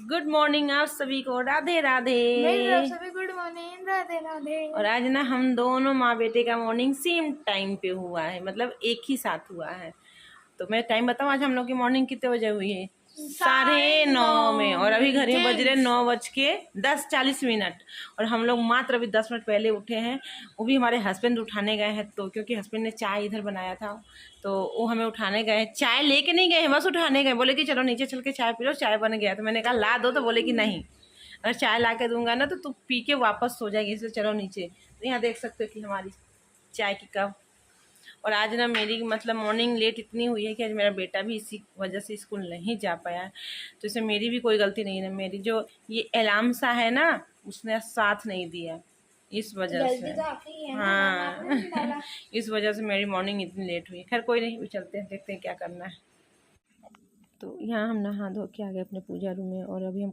Good morning आप सभी को, राधे राधे। मेरी तरफ से भी गुड मॉर्निंग, राधे राधे। और आज ना हम दोनों माँ बेटे का मॉर्निंग सेम टाइम पे हुआ है, मतलब एक ही साथ हुआ है। तो मैं टाइम बताऊँ आज हम लोग की मॉर्निंग कितने बजे हुई है? 9:30 में। और अभी घर में बज रहे 9:10:40। और हम लोग मात्र अभी 10 मिनट पहले उठे हैं। वो भी हमारे हस्बैंड उठाने गए हैं, तो क्योंकि हस्बैंड ने चाय इधर बनाया था तो वो हमें उठाने गए। चाय लेके नहीं गए हैं, बस उठाने गए। बोले कि चलो नीचे चल के चाय पी लो, चाय बन गया। तो मैंने कहा ला दो, तो बोले कि नहीं, अगर चाय ला के दूंगा ना तो तू पी के वापस सो जाएगी, इसलिए चलो नीचे। तो यहाँ देख सकते हो कि हमारी चाय की कप। और आज ना मेरी मतलब मॉर्निंग लेट इतनी हुई है कि आज मेरा बेटा भी इसी वजह से स्कूल नहीं जा पाया है। तो इसमें मेरी भी कोई गलती नहीं है। मेरी जो ये अलार्म सा है ना, उसने साथ नहीं दिया, इस वजह से। तो आपकी है ना, आपने हाँ नहीं डाला। इस वजह से मेरी मॉर्निंग इतनी लेट हुई। खैर कोई नहीं, चलते हैं, देखते हैं क्या करना है। तो यहाँ हम नहा धो के आ गए अपने पूजा रूम में, और अभी हम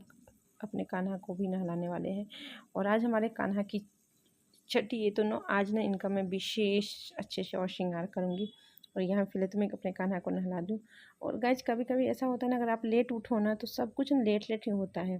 अपने कान्हा को भी नहलाने वाले हैं। और आज हमारे कान्हा की छठी है, तो आज ना इनका मैं विशेष अच्छे से और श्रृंगार करूँगी। और यहाँ फिलहाल तो मैं अपने कान्हा को नहला दूँ। और गाइज कभी कभी ऐसा होता है ना, अगर आप लेट उठो ना तो सब कुछ लेट लेट ही होता है।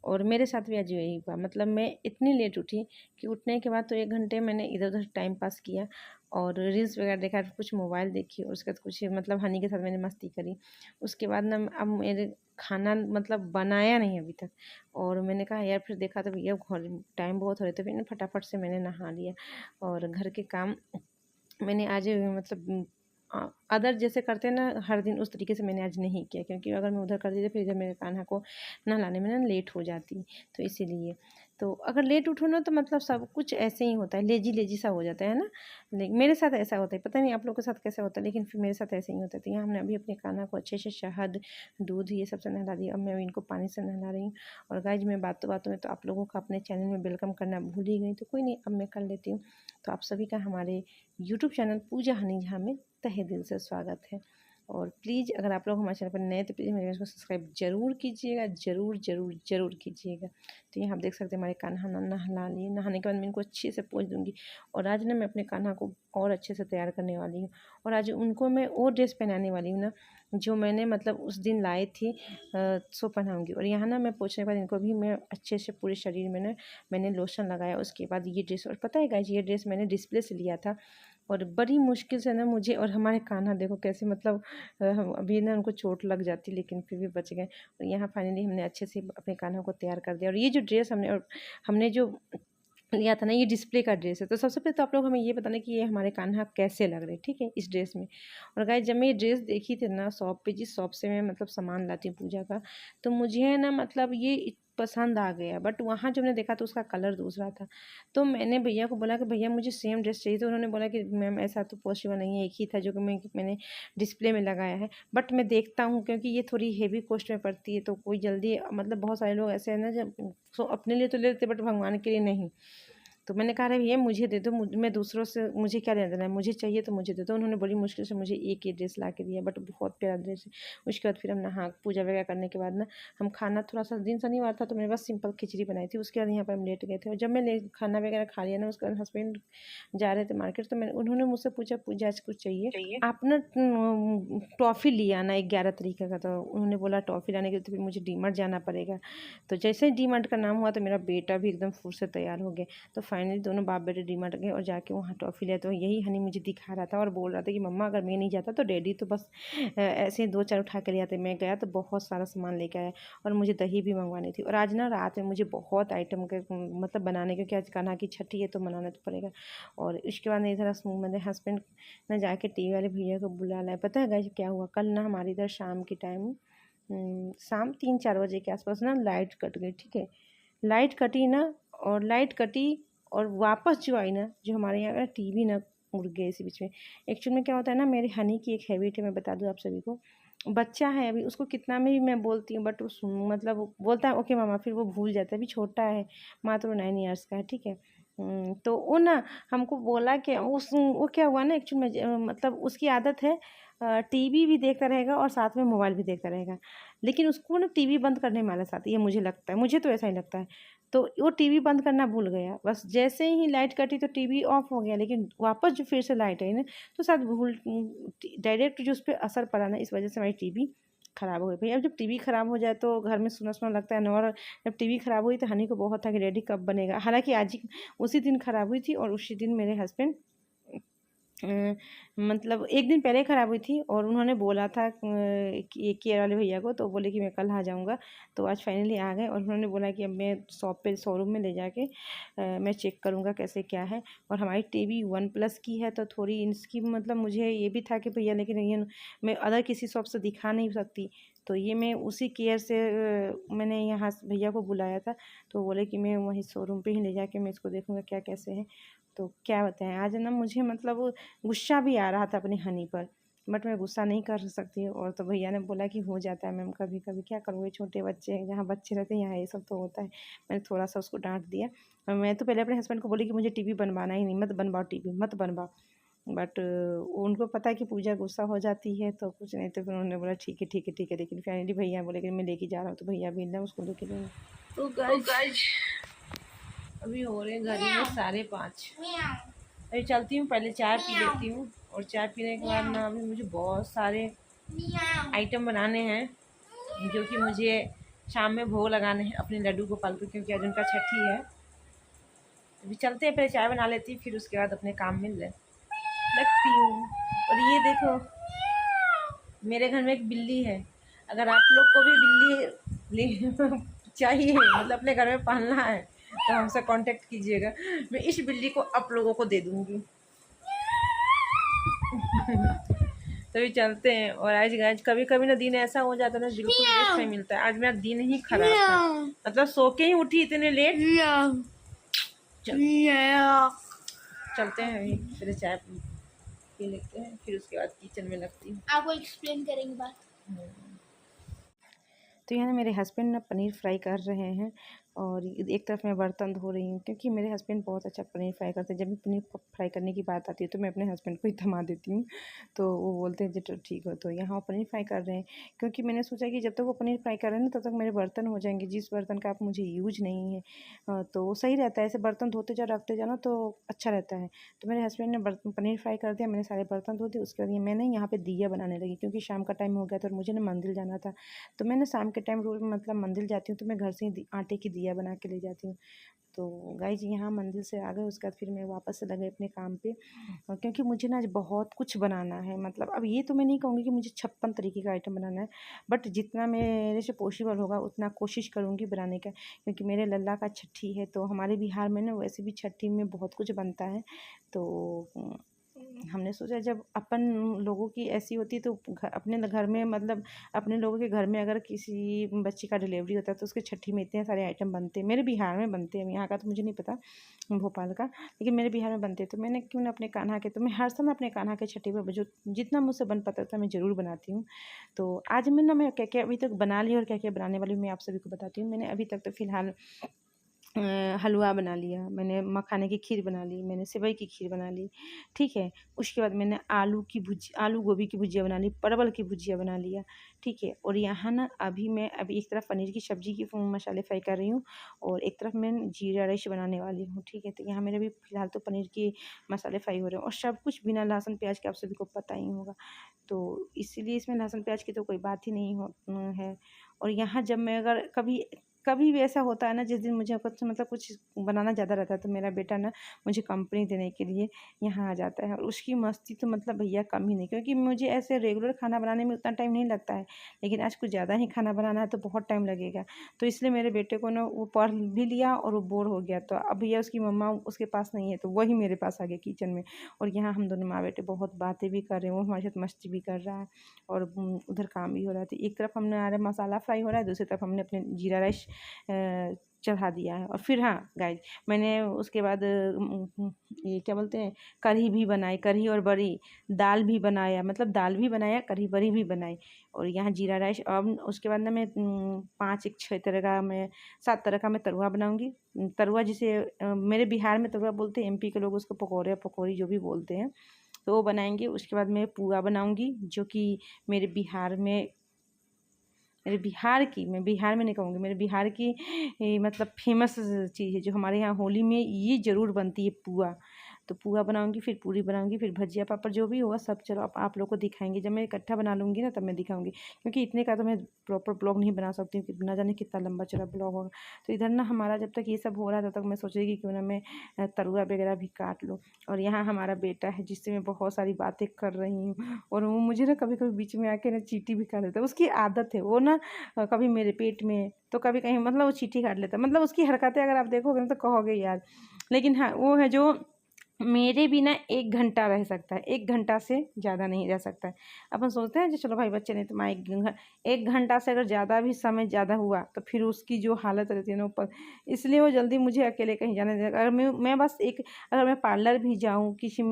और मेरे साथ भी आज यही हुआ। मतलब मैं इतनी लेट उठी कि उठने के बाद तो 1 घंटे मैंने इधर उधर टाइम पास किया और रील्स वगैरह देखा, कुछ मोबाइल देखी, और उसके बाद कुछ मतलब हनी के साथ मैंने मस्ती करी। उसके बाद ना अब मेरे खाना मतलब बनाया नहीं अभी तक। और मैंने कहा यार, फिर देखा तो भैया घर टाइम बहुत हो रहा था, फिर फटाफट से मैंने नहा लिया। और घर के काम मैंने आज मतलब अदर जैसे करते हैं ना हर दिन, उस तरीके से मैंने आज नहीं किया, क्योंकि अगर मैं उधर कर देती फिर इधर मेरे कान्हा को नहलाने में ना लेट हो जाती। तो इसीलिए तो अगर लेट उठो ना तो मतलब सब कुछ ऐसे ही होता है, लेजी लेजी सा हो जाता है ना। लेकिन मेरे साथ ऐसा होता है, पता नहीं आप लोग के साथ कैसा होता है, लेकिन फिर मेरे साथ ऐसे ही होता है। तो यहाँ हमने अभी अपने कान्हा को अच्छे से शहद, दूध, ये सब से नहला दिया। अब मैं इनको पानी से नहला रही हूँ। और गाइज मैं बातों बातों में तो आप लोगों का अपने चैनल में वेलकम करना भूल ही गई, तो कोई नहीं, अब मैं कर लेती हूँ। तो आप सभी का हमारे यूट्यूब चैनल पूजा हनी झा में तहे दिल से स्वागत है। और प्लीज़ अगर आप लोग हमारे चैनल पर नए तो प्लीज़ मेरे इसको सब्सक्राइब जरूर कीजिएगा, ज़रूर ज़रूर ज़रूर कीजिएगा। तो यहाँ आप देख सकते हैं हमारे कान्हा नहला लिए। नहाने के बाद मैं इनको अच्छे से पोंछ दूँगी। और आज ना मैं अपने कान्हा को और अच्छे से तैयार करने वाली हूँ। और आज उनको मैं वो ड्रेस पहनाने वाली हूँ ना, जो मैंने मतलब उस दिन लाई थी, सो पहनाऊँगी। और यहाँ ना मैं पोंछने के बाद इनको भी मैं अच्छे से पूरे शरीर में ना मैंने लोशन लगाया। उसके बाद ये ड्रेस, और पता है गाइस ये ड्रेस मैंने डिस्प्ले से लिया था, और बड़ी मुश्किल से ना मुझे, और हमारे कान्हा देखो कैसे मतलब अभी ना उनको चोट लग जाती लेकिन फिर भी बच गए। और यहाँ फाइनली हमने अच्छे से अपने कान्हा को तैयार कर दिया। और ये जो ड्रेस हमने जो लिया था ना, ये डिस्प्ले का ड्रेस है। तो सबसे पहले तो आप लोग हमें ये बताना कि ये हमारे कान्हा कैसे लग रहे हैं, ठीक है, इस ड्रेस में। और गाइस जब मैं ये ड्रेस देखी थी ना शॉप पे, जिस शॉप से मैं मतलब सामान लाती हूँ पूजा का, तो मुझे ना मतलब ये पसंद आ गया। बट वहाँ जब मैंने देखा तो उसका कलर दूसरा था। तो मैंने भैया को बोला कि भैया मुझे सेम ड्रेस चाहिए। तो उन्होंने बोला कि मैम ऐसा तो पॉसिबल नहीं है, एक ही था जो कि मैंने डिस्प्ले में लगाया है। बट मैं देखता हूँ, क्योंकि ये थोड़ी हेवी कॉस्ट में पड़ती है, तो कोई जल्दी मतलब बहुत सारे लोग ऐसे हैं ना जब तो अपने लिए तो ले लेते बट भगवान के लिए नहीं। तो मैंने कहा अरे भैया मुझे दे दो, मैं दूसरों से मुझे क्या लेना देना है, मुझे चाहिए तो मुझे दे दो। उन्होंने बड़ी मुश्किल से मुझे एक ही ड्रेस ला के दिया, बट बहुत प्यारा ड्रेस है। उसके बाद फिर हम नहा पूजा वगैरह करने के बाद ना हम खाना, थोड़ा सा दिन शनिवार था तो मैंने बस सिंपल खिचड़ी बनाई थी। उसके बाद यहाँ पर हम लेट गए थे। और जब मैं खाना वगैरह खा लिया ना, उसके बाद हस्बैंड जा रहे थे मार्केट, तो उन्होंने मुझसे पूछा पूजा आज कुछ चाहिए आप ना टॉफ़ी ले आना 11 तरीके का। तो उन्होंने बोला टॉफ़ी लाने के लिए तो फिर मुझे डी मार्ट जाना पड़ेगा। तो जैसे ही डी मार्ट का नाम हुआ तो मेरा बेटा भी एकदम फुर्र से तैयार हो गया। तो फाइनली दोनों बाप बेटे डी मार्ट गए और जाके वहाँ टॉफ़ी लिया। तो यही हनी मुझे दिखा रहा था और बोल रहा था कि मम्मा अगर मैं नहीं जाता तो डैडी तो बस ऐसे ही 2-4 उठा के ले आते। मैं गया तो बहुत सारा सामान लेके आया, और मुझे दही भी मंगवानी थी। और आज ना रात में मुझे बहुत आइटम के मतलब बनाने, क्योंकि आज कान्हा की छठी है तो बनाना तो पड़ेगा। और उसके बाद इधर मेरे हस्बैंड ना जाके टीवी वाले भैया को बुला लाए। पता है गाइस क्या हुआ, कल ना हमारे इधर शाम के टाइम शाम 3-4 बजे के आसपास ना लाइट कट गई, ठीक है। लाइट कटी ना, और लाइट कटी और वापस जो आई ना, जो हमारे यहाँ का टीवी ना उड़ गए इसी बीच में। एक्चुअल में क्या होता है ना, मेरी हनी की एक हैबिट है, मैं बता दूँ आप सभी को। बच्चा है अभी, उसको कितना भी मैं बोलती हूँ बट उस मतलब वो बोलता है ओके मामा, फिर वो भूल जाता है। अभी छोटा है, मात्र 9 ईयर्स का है, ठीक है। तो वो ना हमको बोला कि वो क्या हुआ ना, एक्चुअल में मतलब उसकी आदत है टीवी भी देखता रहेगा और साथ में मोबाइल भी देखता रहेगा। लेकिन उसको ना टीवी बंद करने में आलस आती है, मुझे लगता है, मुझे तो ऐसा ही लगता है। तो वो टीवी बंद करना भूल गया, बस जैसे ही लाइट कटी तो टीवी ऑफ हो गया। लेकिन वापस जो फिर से लाइट आई ना, तो शायद भूल डायरेक्ट जो उस पर असर पड़ा ना, इस वजह से हमारी टीवी ख़राब हो गई भैया। अब जब टीवी ख़राब हो जाए तो घर में सुना-सुना लगता है ना, और जब टीवी ख़राब हुई तो हनी को बहुत था कि डैडी कब बनेगा। हालाँकि आज ही उसी दिन ख़राब हुई थी, और उसी दिन मेरे हस्बैंड मतलब 1 दिन पहले ख़राब हुई थी, और उन्होंने बोला था कि केयर वाले भैया को, तो बोले कि मैं कल आ जाऊँगा। तो आज फाइनली आ गए, और उन्होंने बोला कि अब मैं शॉप पे शोरूम में ले जाके मैं चेक करूँगा कैसे क्या है। और हमारी टीवी वन प्लस की है, तो थोड़ी इसकी मतलब मुझे ये भी था कि भैया, लेकिन ये मैं अदर किसी शॉप से दिखा नहीं सकती, तो ये मैं उसी केयर से मैंने यहाँ भैया को बुलाया था। तो बोले कि मैं वहीं शोरूम पे ही ले जाके मैं इसको देखूँगा क्या कैसे है। तो क्या बताएं, आज ना मुझे मतलब गुस्सा भी आ रहा था अपनी हनी पर, बट मैं गुस्सा नहीं कर सकती। और तो भैया ने बोला कि हो जाता है मैम कभी कभी, क्या करूँ, ये छोटे बच्चे हैं, जहाँ बच्चे रहते हैं यहाँ ये सब तो होता है। मैंने थोड़ा सा उसको डांट दिया। मैं तो पहले अपने हस्बैंड को बोली कि मुझे टीवी बनवाना ही नहीं, मत बनवाओ टीवी, मत बनवाओ। बट उनको पता है कि पूजा गुस्सा हो जाती है, तो कुछ नहीं, तो फिर उन्होंने बोला ठीक है ठीक है ठीक है। लेकिन फाइनली भैया बोले कि मैं लेके जा रहा हूँ, तो भैया भी ना उसको लेके जाएंगे। तो गाइस अभी हो रहे हैं घड़ी में 5:30। अभी चलती हूँ, पहले चाय पी लेती हूँ, और चाय पीने के बाद ना अभी मुझे बहुत सारे आइटम बनाने हैं, जो कि मुझे शाम में भोग लगाने हैं अपने लड्डू गोपाल को, क्योंकि आज उनका छठी है। अभी चलते हैं, पहले चाय बना लेती हूँ, फिर उसके बाद अपने काम में लगती हूँ। और ये देखो, मेरे घर में एक बिल्ली है। अगर आप लोग को भी बिल्ली चाहिए, मतलब अपने घर में पालना है, तो हमसे कांटेक्ट कीजिएगा, मैं इस बिल्ली को आप लोगों को दे दूँगी। तभी चलते हैं। और आज कभी कभी ना दिन ऐसा हो जाता है ना, बिल्कुल रेस्ट नहीं मिलता है। आज मेरा दिन ही खराब था, मतलब सो के ही उठी इतने लेट। चलते हैं, अभी फिर चाय पी लेते हैं, फिर उसके बाद किचन में लगती हूँ। आपको एक्सप्लेन करेंगे बात। तो यहाँ मेरे हस्बैंड ना पनीर फ्राई कर रहे हैं, और एक तरफ मैं बर्तन धो रही हूँ, क्योंकि मेरे हस्बैंड बहुत अच्छा पनीर फ्राई करते हैं। जब भी पनीर फ्राई करने की बात आती है तो मैं अपने हस्बैंड को ही थमा देती हूँ, तो वो बोलते हैं जी ठीक हो। तो यहाँ वो पनीर फ्राई कर रहे हैं, क्योंकि मैंने सोचा कि जब तक वो पनीर फ्राई कर रहे हैं ना, तब तक मेरे बर्तन हो जाएंगे, जिस बर्तन का आप मुझे यूज नहीं है। तो वो सही रहता है, ऐसे बर्तन धोते जाओ रखते जाओ ना, तो अच्छा रहता है। तो मेरे हस्बैंड ने पनीर फ्राई कर दिया, मैंने सारे बर्तन धो दिए। उसके बाद मैंने यहाँ पे दिया बनाने लगी, क्योंकि शाम का टाइम हो गया था और मुझे ना मंदिर जाना था। तो मैंने शाम के टाइम रोज मतलब मंदिर जाती हूँ, तो मैं घर से ही आटे की दिया बना के ले जाती हूँ। तो गाइज यहाँ मंदिर से आ गए, उसके बाद फिर मैं वापस से लगे अपने काम पे, क्योंकि मुझे ना आज बहुत कुछ बनाना है। मतलब अब ये तो मैं नहीं कहूँगी कि मुझे 56 तरीके का आइटम बनाना है, बट जितना मेरे से पॉसिबल होगा उतना कोशिश करूँगी बनाने का, क्योंकि मेरे लल्ला का छठी है। तो हमारे बिहार में ना वैसे भी छठी में बहुत कुछ बनता है। तो हमने सोचा जब अपन लोगों की ऐसी होती तो अपने घर में, मतलब अपने लोगों के घर में अगर किसी बच्चे का डिलीवरी होता है तो उसके छठी में इतने सारे आइटम बनते हैं। मेरे बिहार में बनते हैं, यहाँ का तो मुझे नहीं पता भोपाल का, लेकिन मेरे बिहार में बनते हैं। तो मैंने क्यों ना अपने कान्हा के, तो मैं हर समय अपने कान्हा के छठी पर जो जितना मुझसे बन पाता था मैं ज़रूर बनाती हूँ। तो आज मैं क्या क्या अभी तक बना ली और क्या क्या बनाने वाली हूँ मैं आप सभी को बताती हूँ। मैंने अभी तक तो फ़िलहाल हलवा बना लिया, मैंने मखाने की खीर बना ली, मैंने सेवई की खीर बना ली, ठीक है। उसके बाद मैंने आलू गोभी की भुजिया बना ली, परवल की भुजिया बना लिया, ठीक है। और यहाँ ना अभी एक तरफ पनीर की सब्ज़ी की मसाले फ्राई कर रही हूँ, और एक तरफ मैं जीरा राइस बनाने वाली हूँ, ठीक है। तो यहाँ मेरे अभी फ़िलहाल तो पनीर के मसाले फ्राई हो रहे हैं, और सब कुछ बिना लहसुन प्याज के, आप सभी को पता ही होगा। तो इसीलिए इसमें लहसुन प्याज की तो कोई बात ही नहीं है। और यहाँ जब मैं अगर कभी भी ऐसा होता है ना, जिस दिन मुझे कुछ मतलब कुछ बनाना ज़्यादा रहता है, तो मेरा बेटा ना मुझे कंपनी देने के लिए यहाँ आ जाता है, और उसकी मस्ती तो मतलब भैया कम ही नहीं, क्योंकि मुझे ऐसे रेगुलर खाना बनाने में उतना टाइम नहीं लगता है, लेकिन आज कुछ ज़्यादा ही खाना बनाना है तो बहुत टाइम लगेगा। तो इसलिए मेरे बेटे को ना वो पढ़ भी लिया और वो बोर हो गया, तो अब भैया उसकी मम्मा उसके पास नहीं है, तो वही मेरे पास आ गया किचन में। और यहाँ हम दोनों माँ बेटे बहुत बातें भी कर रहे हैं, वो हमारे साथ मस्ती भी कर रहा है, और उधर काम भी हो रहा था। एक तरफ हमने आ रहा मसाला फ्राई हो रहा है, दूसरी तरफ हमने अपने जीरा राइस चढ़ा दिया है। और फिर हाँ गाइज, मैंने उसके बाद ये क्या बोलते हैं, कढ़ी भी बनाई, कढ़ी और बड़ी, दाल भी बनाया, मतलब दाल भी बनाया, कढ़ी बड़ी भी बनाई, और यहाँ जीरा राइस। अब उसके बाद ना मैं 6 तरह का, मैं 7 तरह का मैं तरुआ बनाऊँगी। तरुआ जिसे मेरे बिहार में तरुआ बोलते हैं, MP के लोग उसको पकौड़े या पकौड़ी जो भी बोलते हैं, तो वो बनाएंगे। उसके बाद मैं पुआ बनाऊँगी, जो कि मेरे बिहार में, मैं बिहार में नहीं कहूँगी, मेरे बिहार की मतलब फेमस चीज़ है, जो हमारे यहाँ होली में ये ज़रूर बनती है पुआ। तो पुआ बनाऊँगी, फिर पूरी बनाऊँगी, फिर भजिया पापड़ जो भी होगा सब चलो आप लोग को दिखाएंगे। जब मैं इकट्ठा बना लूँगी ना तब मैं दिखाऊँगी, क्योंकि इतने का तो मैं प्रॉपर ब्लॉग नहीं बना सकती हूँ, ना जाने कितना लंबा चौड़ा ब्लॉग होगा। तो इधर ना हमारा जब तक ये सब हो रहा था तब तक मैं सोच रही कि क्यों ना मैं तरुआ वगैरह भी काट लूँ। और यहाँ हमारा बेटा है जिससे मैं बहुत सारी बातें कर रही हूँ, और वो मुझे ना कभी कभी बीच में आके ना चींटी भी काट देता है। उसकी आदत है, वो ना कभी मेरे पेट में तो कभी कहीं, मतलब वो चींटी काट लेता है। मतलब उसकी हरकतें अगर आप देखोगे ना तो कहोगे यार। लेकिन हाँ वो है जो मेरे बिना 1 घंटा रह सकता है, 1 घंटा से ज़्यादा नहीं रह सकता है। अपन सोचते हैं कि चलो भाई बच्चे नहीं तो मैं 1 घंटा से अगर ज़्यादा भी समय ज़्यादा हुआ तो फिर उसकी जो हालत रहती है ना ऊपर, इसलिए वो जल्दी मुझे अकेले कहीं जाने नहीं देगा। अगर मैं बस एक, अगर मैं पार्लर भी जाऊँ, किसी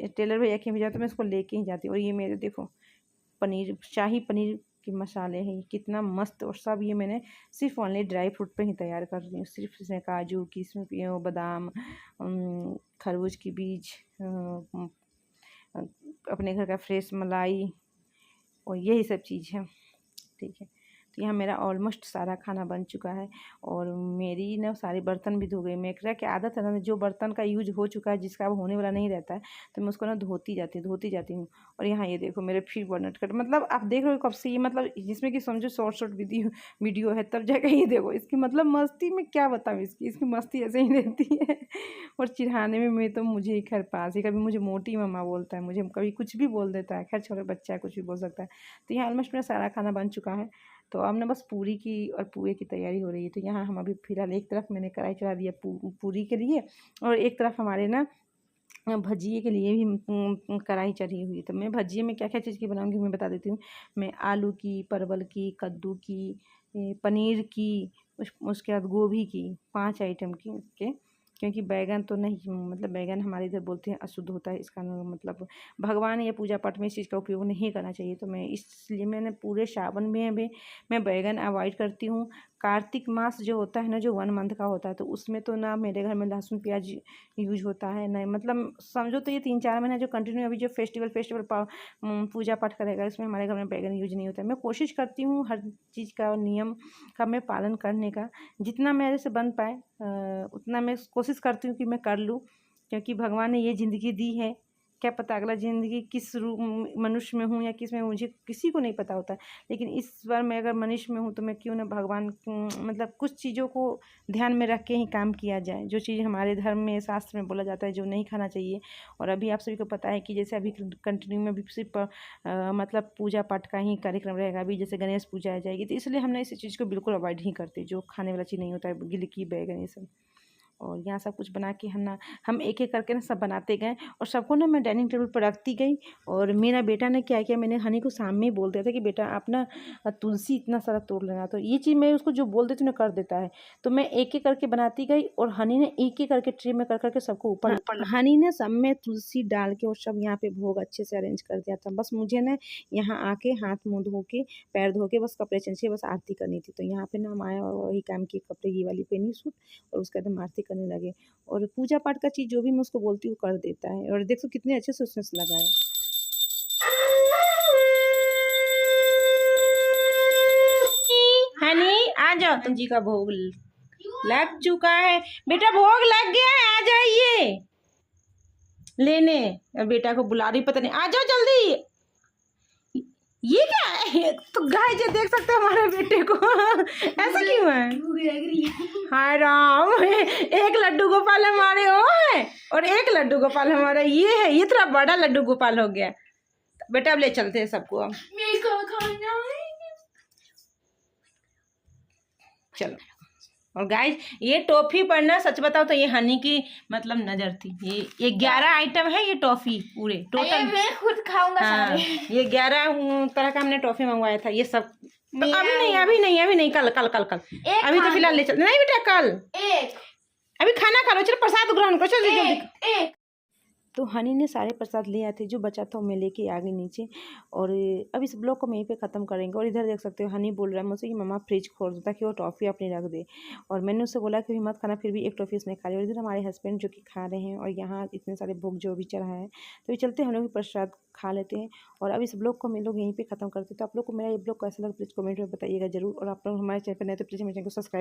टेलर भैया के भी जाऊँ तो मैं उसको लेके ही जाती हूँ। और ये मेरे देखो पनीर, शाही पनीर के मसाले हैं, ये कितना मस्त। और सब ये मैंने सिर्फ ओनली ड्राई फ्रूट पे ही तैयार कर रही हूँ। सिर्फ इसमें काजू, किशमिश, बादाम, खरबूज की बीज, अपने घर का फ्रेश मलाई, और यही सब चीज़ है। ठीक है, तो यहाँ मेरा ऑलमोस्ट सारा खाना बन चुका है। और मेरी ना सारे बर्तन भी धो गए। मेरा क्या आदत है ना, जो बर्तन का यूज हो चुका है, जिसका अब होने वाला नहीं रहता है, तो मैं उसको ना धोती जाती हूँ। और यहाँ ये देखो मेरे फिर बर्नट कट, मतलब आप देख रहे हो कब से ये, मतलब जिसमें कि समझो शॉर्ट वीडियो है तब जाकर ये देखो इसकी मतलब मस्ती में क्या बताऊँ, इसकी मस्ती ऐसे ही रहती है। और चिढ़ाने में मैं तो मुझे ही खैर पास ही, कभी मुझे मोटी मम्मा बोलता है, मुझे कभी कुछ भी बोल देता है। खैर छोटा बच्चा है, कुछ भी बोल सकता है। तो यहाँ ऑलमोस्ट मेरा सारा खाना बन चुका है। तो अब ना बस पूरी की और पुए की तैयारी हो रही है। तो यहाँ हम अभी फिलहाल एक तरफ मैंने कढ़ाई चढ़ा दिया पूरी के लिए, और एक तरफ हमारे ना भजिए के लिए भी कढ़ाई चढ़ी हुई है। तो मैं भजिए में क्या क्या चीज़ की बनाऊंगी मैं बता देती हूँ। मैं आलू की, परवल की, कद्दू की, पनीर की, उसके बाद गोभी की, 5 आइटम की उसके। क्योंकि बैगन तो नहीं, मतलब बैगन हमारे इधर बोलते हैं अशुद्ध होता है, इसका मतलब भगवान या पूजा पाठ में इस चीज़ का उपयोग नहीं करना चाहिए। तो मैं इसलिए मैंने पूरे सावन में भी मैं बैगन अवॉइड करती हूँ। कार्तिक मास जो होता है ना, जो 1 मंथ का होता है, तो उसमें तो ना मेरे घर में लहसुन प्याज यूज होता है ना, मतलब समझो तो ये 3-4 महीना जो कंटिन्यू अभी जो फेस्टिवल पूजा पाठ करेगा, इसमें हमारे घर में बैगन यूज नहीं होता है। मैं कोशिश करती हूँ हर चीज़ का नियम का मैं पालन करने का, जितना मेरे से बन पाए उतना मैं कोशिश करती हूँ कि मैं कर लूँ। क्योंकि भगवान ने ये ज़िंदगी दी है, क्या पता अगला ज़िंदगी किस रूप मनुष्य में हूँ या किस में, मुझे किसी को नहीं पता होता। लेकिन इस बार मैं अगर मनुष्य में हूँ तो मैं क्यों ना भगवान मतलब कुछ चीज़ों को ध्यान में रख के ही काम किया जाए। जो चीज़ हमारे धर्म में, शास्त्र में बोला जाता है जो नहीं खाना चाहिए। और अभी आप सभी को पता है कि जैसे अभी कंटिन्यू में भी सिर्फ मतलब पूजा पाठ का ही कार्यक्रम रहेगा। अभी जैसे गणेश पूजा आ जाएगी, तो इसलिए हमने इस चीज़ को बिल्कुल अवॉइड ही करते, जो खाने वाला चीज़ नहीं होता है, गिलकी बैगन ये सब। और यहाँ सब कुछ बना के हम एक एक करके ना सब बनाते गए, और सबको ना मैं डाइनिंग टेबल पर रखती गई। और मेरा बेटा ने क्या किया, मैंने हनी को सामने ही बोल दिया था कि बेटा आप ना तुलसी इतना सारा तोड़ लेना। तो ये चीज़ मैं उसको जो बोल देती हूँ ना कर देता है। तो मैं एक एक करके बनाती गई, और हनी ने एक एक करके ट्रे में कर करके सबको ऊपर, हनी ने सब में तुलसी डाल के और सब यहाँ पे भोग अच्छे से अरेंज कर दिया था। बस मुझे ना यहाँ आके हाथ मुँह धो के, पैर धो के, बस कपड़े चेंज के बस आरती करनी थी। तो यहाँ पे ना हम आए और वही काम किए, कपड़े ये वाली पहनी सूट, और उसके बाद हम आरती करने लगे। और पूजा पाठ का चीज़ जो भी मैं उसको बोलती हूँ कर देता है। और देखो कितने अच्छे से उसने लगाया। हनी आ जाओ, तुम जी का भोग लग चुका है। बेटा भोग लग गया है, आ जाइए लेने। और बेटा को बुला रही, पता नहीं, आ जाओ जल्दी। ये क्या है? तो गाय जी देख सकते हो हमारे बेटे को ऐसा क्यों है? हाय राम, एक लड्डू गोपाल हमारे वो है और एक लड्डू गोपाल हमारा ये है। ये थोड़ा बड़ा लड्डू गोपाल हो गया। बेटा अब ले चलते हैं सबको, हम चलो। और गाइस ये टॉफी पढ़ना, सच बताओ तो ये हनी की मतलब नजर थी। ये 11 आइटम है, ये टॉफी पूरे टोटल मैं खुद खाऊंगा सारे। ये 11 तरह का हमने टॉफी मंगवाया था ये सब। तो अभी नहीं, कल कल कल कल अभी तो फिलहाल ले चल। नहीं बेटा कल एक, अभी खाना खा लो, चलो प्रसाद ग्रहण करो, चलो जल्दी। एक। तो हनी ने सारे प्रसाद ले आए थे, जो बचा था मैं लेके आ गई नीचे। और अब इस ब्लॉग को मैं यहीं पे ख़त्म करेंगे। और इधर देख सकते हो हनी बोल रहा है मुझसे कि मम्मा फ्रिज खोल दो ताकि वो टॉफ़ी अपनी रख दे। और मैंने उससे बोला कि मत खाना, फिर भी एक टॉफ़ी उसने खा ली। और इधर हमारे हस्बैंड जो कि खा रहे हैं, और यहाँ इतने सारे भोग जो भी चढ़ा है, तो चलते हम लोग भी प्रसाद खा लेते हैं। और अब इस ब्लॉग को हम लोग यहीं पर ख़त्म करते हैं। तो आप लोग को मेरा ये ब्लॉग कैसा लगा प्लीज़ कमेंट में बताइएगा जरूर। और आप लोग हमारे चैनल पर नए तो प्लीज़ मेरे चैनल को सब्सक्राइब